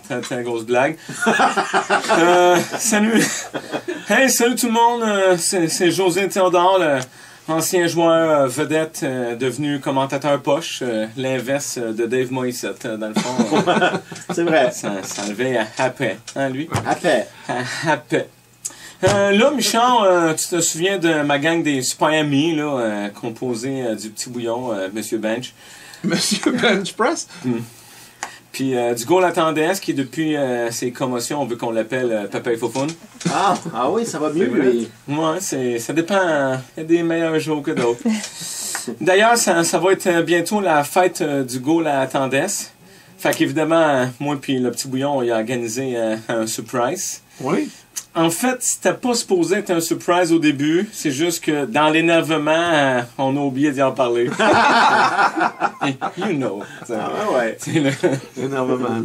très, très grosse blague. Salut. Hey, salut tout le monde. C'est José Théodore, ancien joueur vedette devenu commentateur poche. L'inverse de Dave Moissette, dans le fond. C'est vrai. Ça levait après, hein, lui? Après. Après. Là, Michel, tu te souviens de ma gang des super amis, là, composée du petit bouillon, Monsieur Bench. Monsieur Bench Press? Puis du Gaulle à tendresse, qui depuis ses commotions, on veut qu'on l'appelle Papa et Foufoune. Ah oui, ça va mieux, lui. Ouais, ça dépend. Il y a des meilleurs jours que d'autres. D'ailleurs, ça va être bientôt la fête du Gaulle à tendresse. Fait qu'évidemment, moi puis le petit bouillon, on a organisé un surprise. Oui. En fait, c'était pas supposé être un surprise au début. C'est juste que dans l'énervement, on a oublié d'y en parler. You know. Ah ouais. Énormément.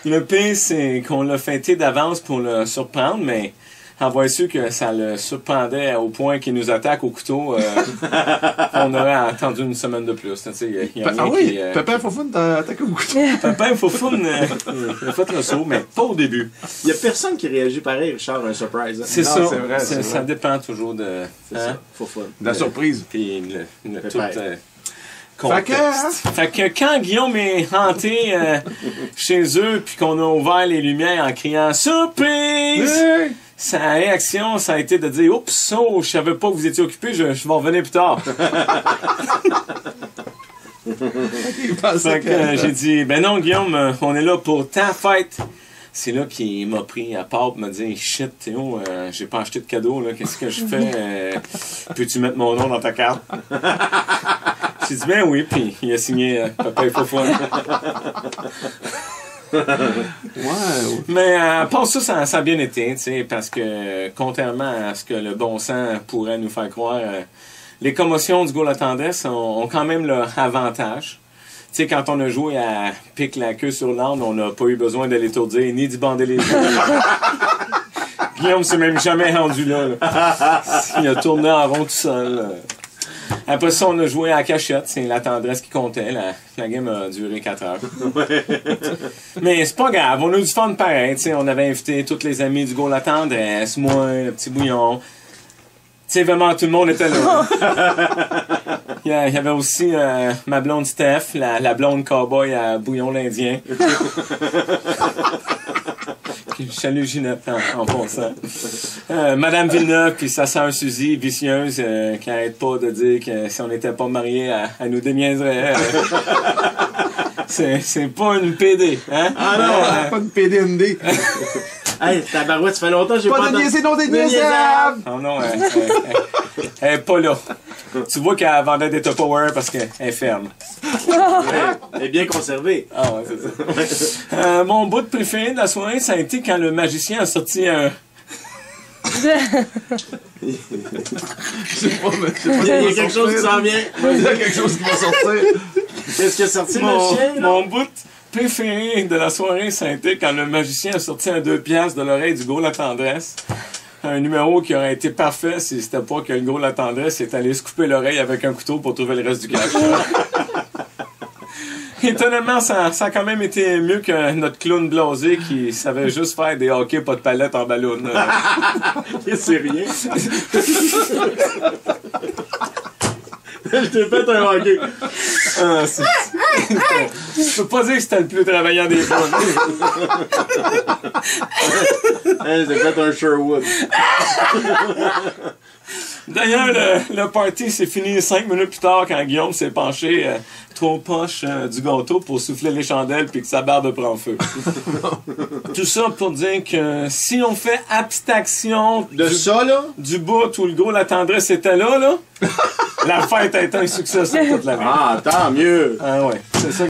Le pire, c'est qu'on l'a fêté d'avance pour le surprendre, mais avoir su que ça le surprendait au point qu'il nous attaque au couteau, on aurait attendu une semaine de plus. Ah oui, Papa Foufoune t'a attaqué au couteau. Papa Foufoune, il a fait le saut, mais pas au début. Il n'y a personne qui réagit pareil, Richard, à un surprise. Hein? C'est ça, c'est vrai, ça dépend toujours de... C'est ça, Foufoune. De la surprise. Puis le tout... Fait que quand Guillaume est hanté chez eux, puis qu'on a ouvert les lumières en criant « Surprise! Hey! » Sa réaction, ça a été de dire « Oups, oh, je savais pas que vous étiez occupé, je vais revenir plus tard. » Fait que j'ai dit « Ben non, Guillaume, on est là pour ta fête. » C'est là qu'il m'a pris à part pour me dire « Shit, Théo, j'ai pas acheté de cadeau, là, qu'est-ce que je fais? Peux-tu mettre mon nom dans ta carte? » J'ai dit « Ben oui, puis il a signé Papa et Foufoune. » Wow. Mais à part ça a bien été, tu sais, parce que contrairement à ce que le bon sens pourrait nous faire croire, les commotions du Gaulle à tendresse ont quand même leur avantage. Tu sais, quand on a joué à pique la queue sur l'âne, on n'a pas eu besoin de l'étourdir ni d'y bander les yeux. Guillaume s'est même jamais rendu là. Il a tourné en rond tout seul. Après ça, on a joué à la cachette. C'est la tendresse qui comptait. La game a duré 4 heures. Mais c'est pas grave. On a eu du fun pareil. T'sais, on avait invité tous les amis du Gaulle à tendresse, moi, le petit bouillon. Tu sais, vraiment, tout le monde était là. Il y avait aussi ma blonde Steph, la blonde cowboy à Bouillon l'Indien. Salut Ginette en passant. Madame Villeneuve puis sa sœur Suzy, vicieuse, qui arrête pas de dire que si on n'était pas mariés, elle nous déniaiserait. C'est pas une PD, hein? Ah non, pas une PDND. Hey, tabarouette, ça fait longtemps que j'ai pas Pas de niaiser, non déniaisable! Oh non, elle est pas là. Tu vois qu'elle vendait des Tupperware parce qu'elle est ferme. Elle est bien conservée. Ah ouais, c'est ça. Mon bout préféré de la soirée, ça a été quand le magicien a sorti un... Je sais pas, mais Il y a quelque chose qui s'en vient. Il y a quelque chose qui va sortir. Qu'est-ce qui a sorti, le chien, là? Mon bout préféré de la soirée, ça a été quand le magicien a sorti un 2 piastres de l'oreille du Gaulle à tendresse. Un numéro qui aurait été parfait si c'était pas que le Gaulle à tendresse est allé se couper l'oreille avec un couteau pour trouver le reste du cash. Étonnamment, ça a quand même été mieux que notre clown blasé qui savait juste faire des hockey pas de palette en ballon. C'est rien. Je t'ai fait un hockey. Je peux pas dire que c'était le plus travaillant des clowns. J'ai fait un Sherwood. D'ailleurs, le party s'est fini 5 minutes plus tard quand Guillaume s'est penché trop proche du gâteau pour souffler les chandelles puis que sa barbe prend feu. Tout ça pour dire que si on fait abstraction du bout où le Gaulle à tendresse était là, la fête a été un succès sur toute l'année. Ah, tant mieux. Ah ouais, c'est ça.